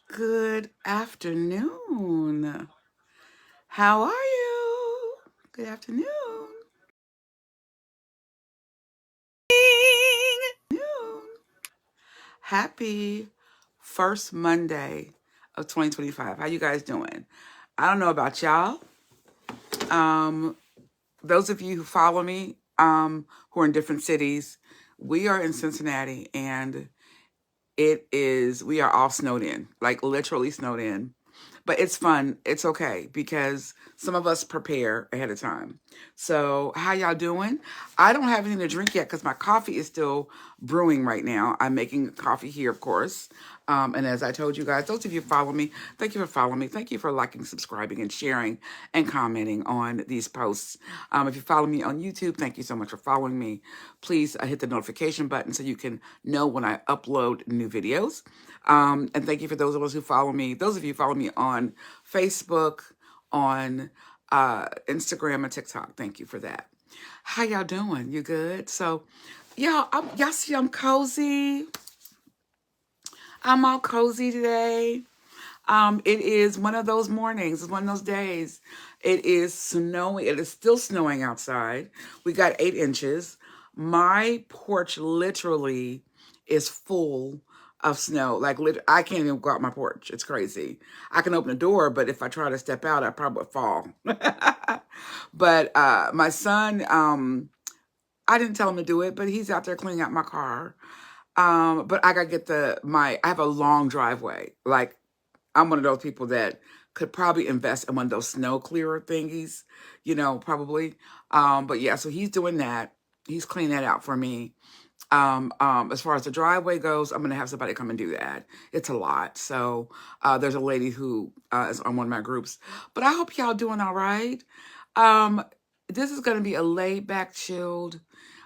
Good afternoon. How are you? Good afternoon. Noon. Happy first Monday of 2025. How you guys doing? I don't know about y'all. Um, those of you who follow me, who are in different cities, we are in Cincinnati and we are all snowed in, like literally snowed in. But it's fun. It's okay because some of us prepare ahead of time. So, how y'all doing? I don't have anything to drink yet because my coffee is still brewing right now. I'm making coffee here, of course. And as I told you guys, those of you who follow me, thank you for following me. Thank you for liking, subscribing, and sharing and commenting on these posts. If you follow me on YouTube, thank you so much for following me. Please hit the notification button so you can know when I upload new videos. And thank you for those of us who follow me. Those of you who follow me on Facebook, on Instagram, and TikTok. Thank you for that. How y'all doing? You good? So, y'all see I'm cozy. I'm all cozy today. It is one of those mornings. It's one of those days. It is snowing. It is still snowing outside. We got 8 inches. My porch literally is full of snow. I can't even go out my porch. It's crazy. I can open the door, but if I try to step out, I probably would fall. But my son, I didn't tell him to do it, but he's out there cleaning out my car. But I gotta get I have a long driveway. Like I'm one of those people that could probably invest in one of those snow clearer thingies, probably. But yeah, so he's doing that. He's cleaning that out for me. As far as the driveway goes, I'm gonna have somebody come and do that. It's a lot. So there's a lady who is on one of my groups. But I hope y'all doing all right. Um, this is gonna be a laid back, chilled.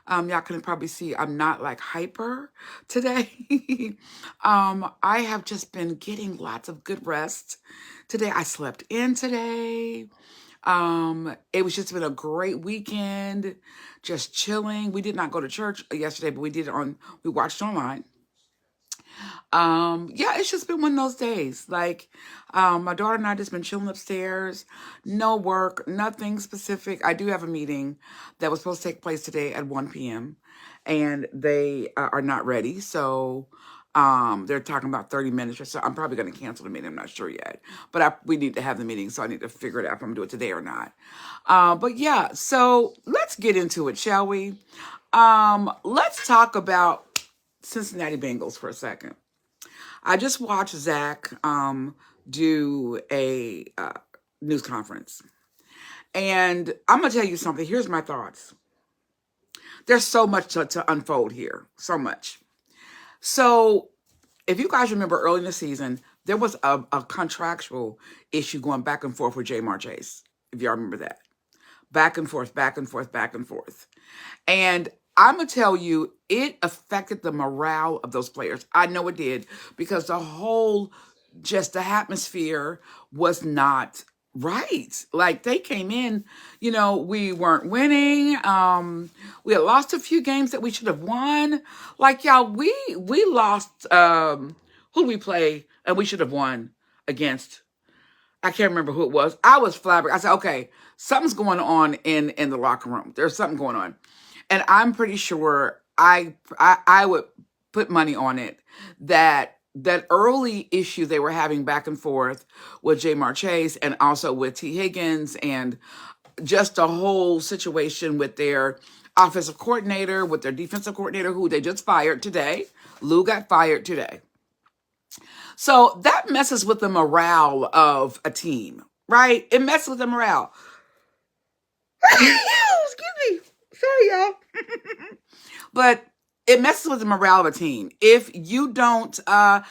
Y'all can probably see I'm not like hyper today. I have just been getting lots of good rest. Today I slept in today. It was just been a great weekend, just chilling. We did not go to church yesterday, but we watched online. Yeah, it's just been one of those days. Like, my daughter and I just been chilling upstairs, no work, nothing specific. I do have a meeting that was supposed to take place today at 1 p.m. and they are not ready. So, they're talking about 30 minutes or so. I'm probably going to cancel the meeting. I'm not sure yet, but we need to have the meeting. So I need to figure it out if I'm going to do it today or not. But yeah, so let's get into it, shall we? Let's talk about Cincinnati Bengals for a second. I just watched Zach do a news conference. And I'm going to tell you something. Here's my thoughts. There's so much to unfold here. So much. So, if you guys remember early in the season, there was a contractual issue going back and forth with Jamar Chase. If y'all remember that. Back and forth, back and forth, back and forth. And I'm going to tell you, it affected the morale of those players. I know it did because the atmosphere was not right. Like they came in, we weren't winning. We had lost a few games that we should have won. Like y'all, we lost. Who did we play? And we should have won against. I can't remember who it was. I was flabbergasted. I said, okay, something's going on in the locker room. There's something going on, and I'm pretty sure I would put money on it that early issue they were having back and forth with Jamar Chase and also with T. Higgins and just the whole situation with their offensive coordinator, with their defensive coordinator, who they just fired today. Lou got fired today. So that messes with the morale of a team, right? It messes with the morale. Excuse me. Sorry, y'all. But it messes with the morale of a team. If you don't, hey,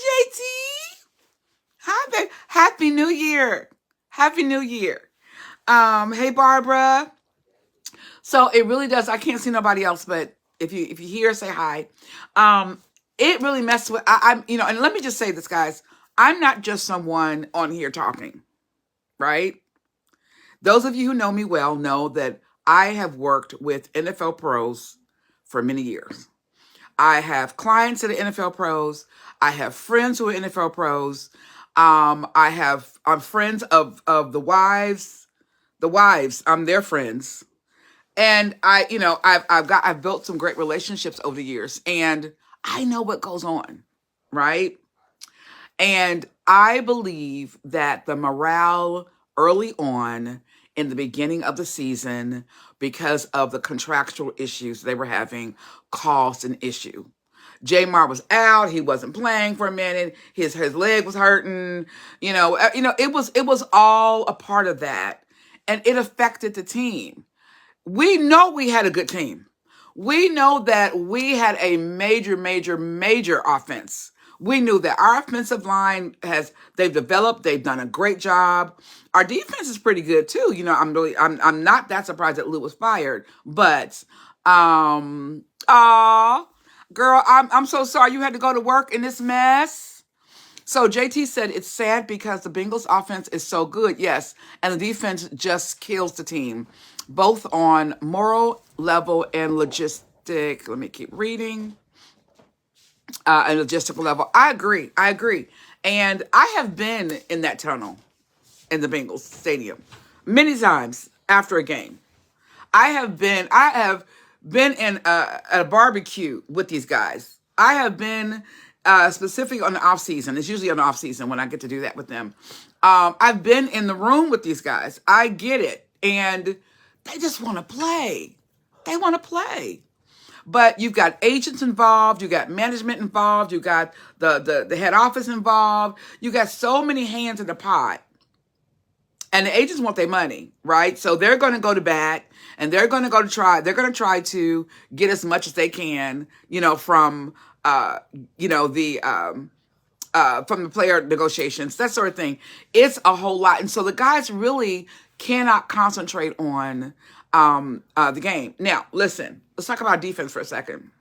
JT. Hi, babe. Happy New Year. Happy New Year. Hey, Barbara. So it really does. I can't see nobody else, but if you hear, say hi. Um, it really messes with. I'm, and let me just say this, guys. I'm not just someone on here talking, right? Those of you who know me well know that I have worked with NFL pros for many years. I have clients that are NFL pros. I have friends who are NFL pros. I'm friends of the wives. The wives, I'm their friends. And I've built some great relationships over the years, and I know what goes on, right? And I believe that the morale early on in the beginning of the season, because of the contractual issues they were having, caused an issue. Jamar was out; he wasn't playing for a minute. His leg was hurting. It was all a part of that, and it affected the team. We know we had a good team. We know that we had a major, major, major offense. We knew that our offensive line they've developed, they've done a great job. Our defense is pretty good too. I'm not that surprised that Lou was fired, but girl, I'm so sorry you had to go to work in this mess. So JT said it's sad because the Bengals offense is so good, yes, and the defense just kills the team, both on moral level and logistic. Let me keep reading. And logistical level. I agree. And I have been in that tunnel in the Bengals stadium many times after a game. I have been in a barbecue with these guys. I have been specifically on the off season. It's usually on the off season when I get to do that with them. I've been in the room with these guys. I get it. And they just want to play. They want to play. But you've got agents involved, you got management involved, you got the head office involved, you got so many hands in the pot. And the agents want their money, right? So they're going to go to bat, and they're going to try to get as much as they can, from the player negotiations, that sort of thing. It's a whole lot. And so the guys really cannot concentrate on the game. Now, listen, let's talk about defense for a second.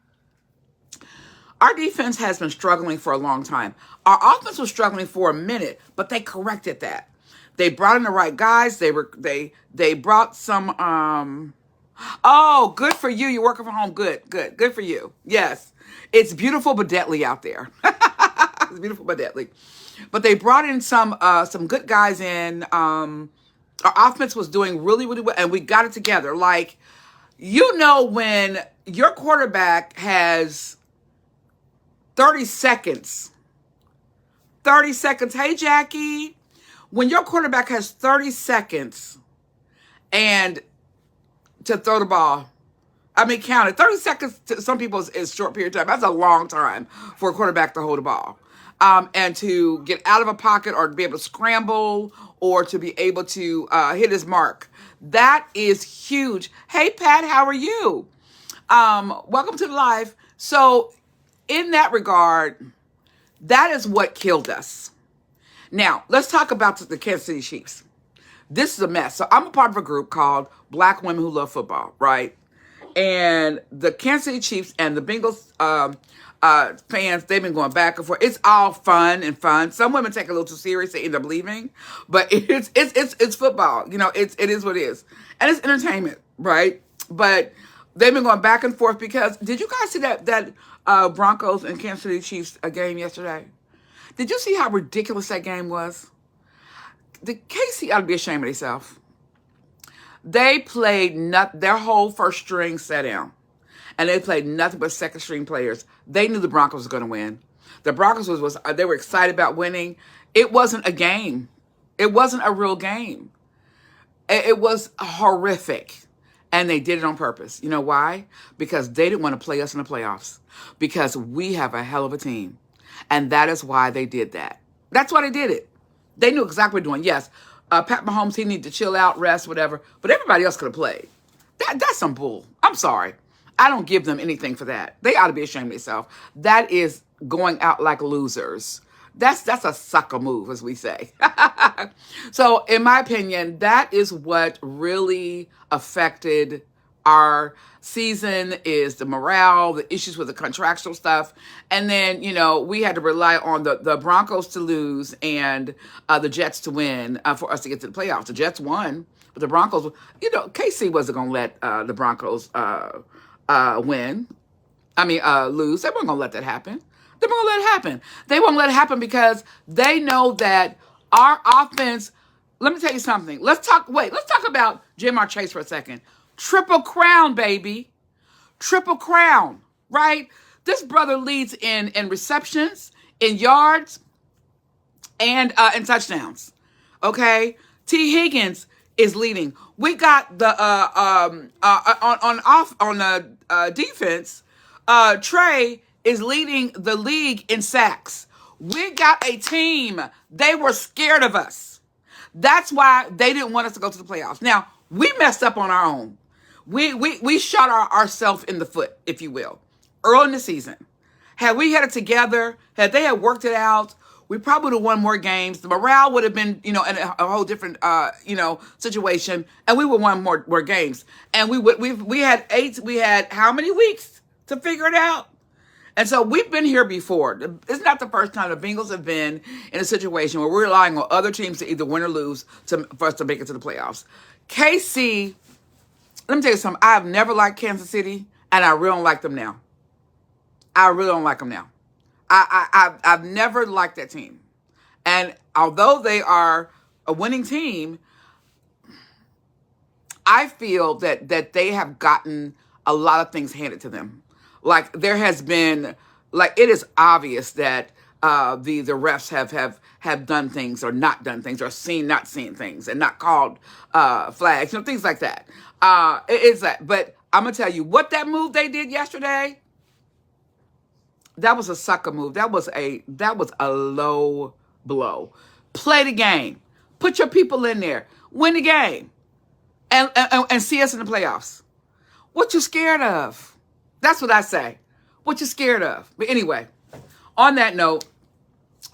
Our defense has been struggling for a long time. Our offense was struggling for a minute, but they corrected that. They brought in the right guys. They brought some. Oh, good for you. You're working from home. Good for you. Yes, it's beautiful but deadly out there. It's beautiful but deadly. But they brought in some good guys in. Our offense was doing really, really well, and we got it together. Like, when your quarterback has 30 seconds. 30 seconds. Hey, Jackie. When your quarterback has 30 seconds and to throw the ball, count it. 30 seconds to some people is a short period of time. That's a long time for a quarterback to hold the ball. And to get out of a pocket or to be able to scramble or to be able to hit his mark. That is huge. Hey, Pat, how are you? Welcome to the live. So in that regard, that is what killed us. Now, let's talk about the Kansas City Chiefs. This is a mess. So I'm a part of a group called Black Women Who Love Football, right? And the Kansas City Chiefs and the Bengals fans, they've been going back and forth. It's all fun and fun. Some women take it a little too serious. They end up leaving. But it's football. It is what it is. And it's entertainment, right? But they've been going back and forth because, did you guys see that Broncos and Kansas City Chiefs game yesterday? Did you see how ridiculous that game was? The KC ought to be ashamed of themselves. They played their whole first string sat down. And they played nothing but second string players. They knew the Broncos was going to win. The Broncos they were excited about winning. It wasn't a game. It wasn't a real game. It was horrific. And they did it on purpose. You know why? Because they didn't want to play us in the playoffs. Because we have a hell of a team. And that is why they did that. That's why they did it. They knew exactly what they were doing. Yes, Pat Mahomes, he needed to chill out, rest, whatever. But everybody else could have played. That's some bull. I'm sorry. I don't give them anything for that. They ought to be ashamed of themselves. That is going out like losers. That's a sucker move, as we say. So, in my opinion, that is what really affected our season, is the morale, the issues with the contractual stuff. And then, we had to rely on the Broncos to lose and the Jets to win for us to get to the playoffs. The Jets won, but the Broncos, KC wasn't going to let the Broncos win. Lose. They weren't going to let that happen. They weren't going to let it happen. They won't let it happen because they know that our offense, let me tell you something. Let's talk about Jamar Chase for a second. Triple crown, baby. Triple crown, right? This brother leads in receptions, in yards, and in touchdowns. Okay? T. Higgins is leading. We got the on the defense. Trey is leading the league in sacks. We got a team. They were scared of us. That's why they didn't want us to go to the playoffs. Now, we messed up on our own. We shot ourselves in the foot, if you will, early in the season. Had we had it together, had they had worked it out, we probably would have won more games. The morale would have been, in a whole different, situation, and we would have won more games. And we had how many weeks to figure it out? And so we've been here before. It's not the first time the Bengals have been in a situation where we're relying on other teams to either win or lose for us to make it to the playoffs. KC, let me tell you something. I have never liked Kansas City, and I really don't like them now. I really don't like them now. I've never liked that team. And although they are a winning team, I feel that they have gotten a lot of things handed to them. Like there has been, like it is obvious that the refs have done things or not done things or not seen things and not called flags, things like that. It's that. But I'm gonna tell you what that move they did yesterday. That was a sucker move. That was a low blow. Play the game. Put your people in there. Win the game. And see us in the playoffs. What you scared of? That's what I say. What you scared of? But anyway, on that note,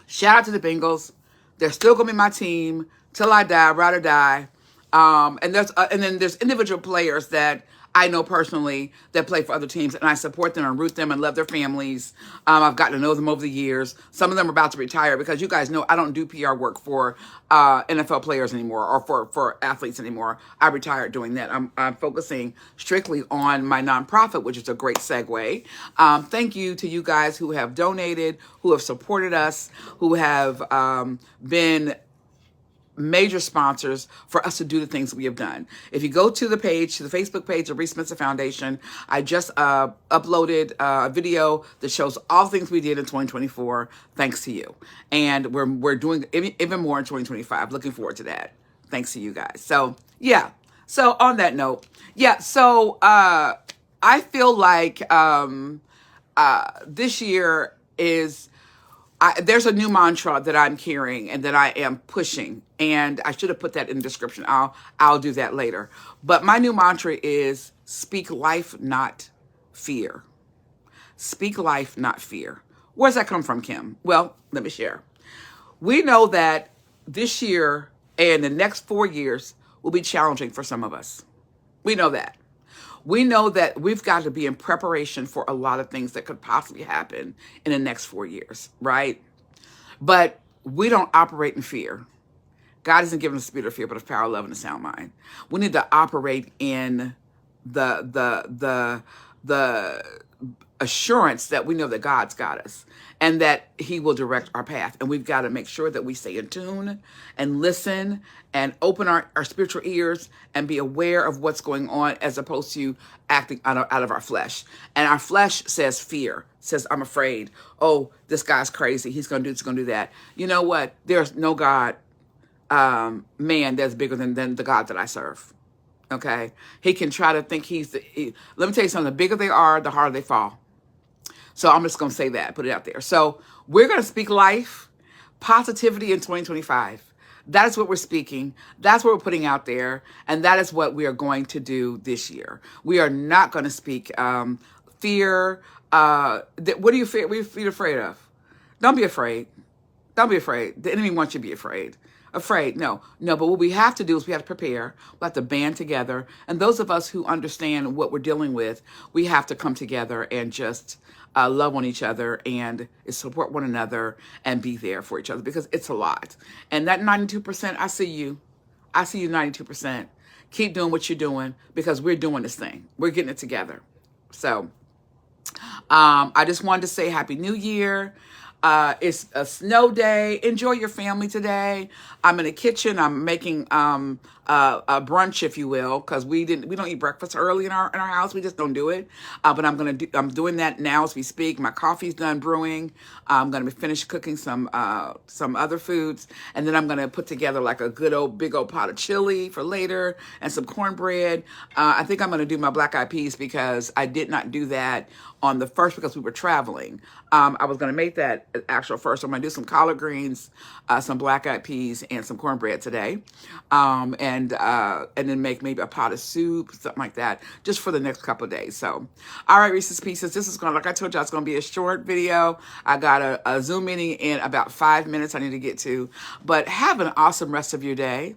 shout out to the Bengals. They're still gonna be my team till I die, ride or die. And then there's individual players that I know personally that play for other teams, and I support them and root them and love their families. I've gotten to know them over the years. Some of them are about to retire because you guys know I don't do PR work for NFL players anymore or for athletes anymore. I retired doing that. I'm focusing strictly on my nonprofit, which is a great segue. Thank you to you guys who have donated, who have supported us, who have been major sponsors for us to do the things we have done. If you go to the Facebook page of Reese Spencer Foundation, I just uploaded a video that shows all things we did in 2024, thanks to you. And we're doing even more in 2025. Looking forward to that. Thanks to you guys. So, yeah. So, on that note, I feel like this year is... there's a new mantra that I'm carrying and that I am pushing, and I should have put that in the description. I'll do that later. But my new mantra is speak life, not fear. Speak life, not fear. Where's that come from, Kim? Well, let me share. We know that this year and the next 4 years will be challenging for some of us. We know that. We know that we've got to be in preparation for a lot of things that could possibly happen in the next 4 years, right? But we don't operate in fear. God hasn't given us a spirit of fear, but of power, love, and a sound mind. We need to operate in the assurance that we know that God's got us and that he will direct our path. And we've got to make sure that we stay in tune and listen and open our spiritual ears and be aware of what's going on as opposed to acting out of our flesh. And our flesh says fear, says I'm afraid. Oh, this guy's crazy. He's going to do this, going to do that. You know what? There's no God, man that's bigger than the God that I serve. Okay? He can try to think let me tell you something. The bigger they are, the harder they fall. So I'm just going to say that, put it out there. So we're going to speak life, positivity in 2025. That is what we're speaking. That's what we're putting out there. And that is what we are going to do this year. We are not going to speak fear. What are you afraid of? Don't be afraid. Don't be afraid. The enemy wants you to be afraid. Afraid, no. But what we have to do is we have to prepare. We have to band together. And those of us who understand what we're dealing with, we have to come together and just love on each other and support one another and be there for each other because it's a lot. And that 92%, I see you. I see you 92%. Keep doing what you're doing because we're doing this thing. We're getting it together. So I just wanted to say Happy New Year. It's a snow day. Enjoy your family today. I'm in the kitchen. I'm making a brunch, if you will, because we don't eat breakfast early in our house. We just don't do it. But I'm doing that now as we speak. My coffee's done brewing. I'm gonna be finished cooking some other foods, and then I'm gonna put together like a good old big old pot of chili for later and some cornbread. I think I'm gonna do my black eyed peas because I did not do that on the first because we were traveling. I was going to make that actual first. I'm going to do some collard greens, some black eyed peas, and some cornbread today, and then make maybe a pot of soup, something like that, just for the next couple of days. So, all right, Reese's Pieces. This is going, like I told you, it's going to be a short video. I got a Zoom meeting in about 5 minutes. I need to get to, but have an awesome rest of your day.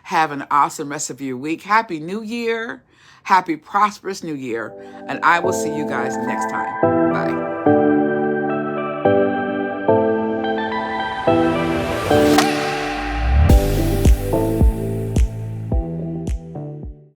Have an awesome rest of your week. Happy New Year. Happy prosperous New Year. And I will see you guys next time.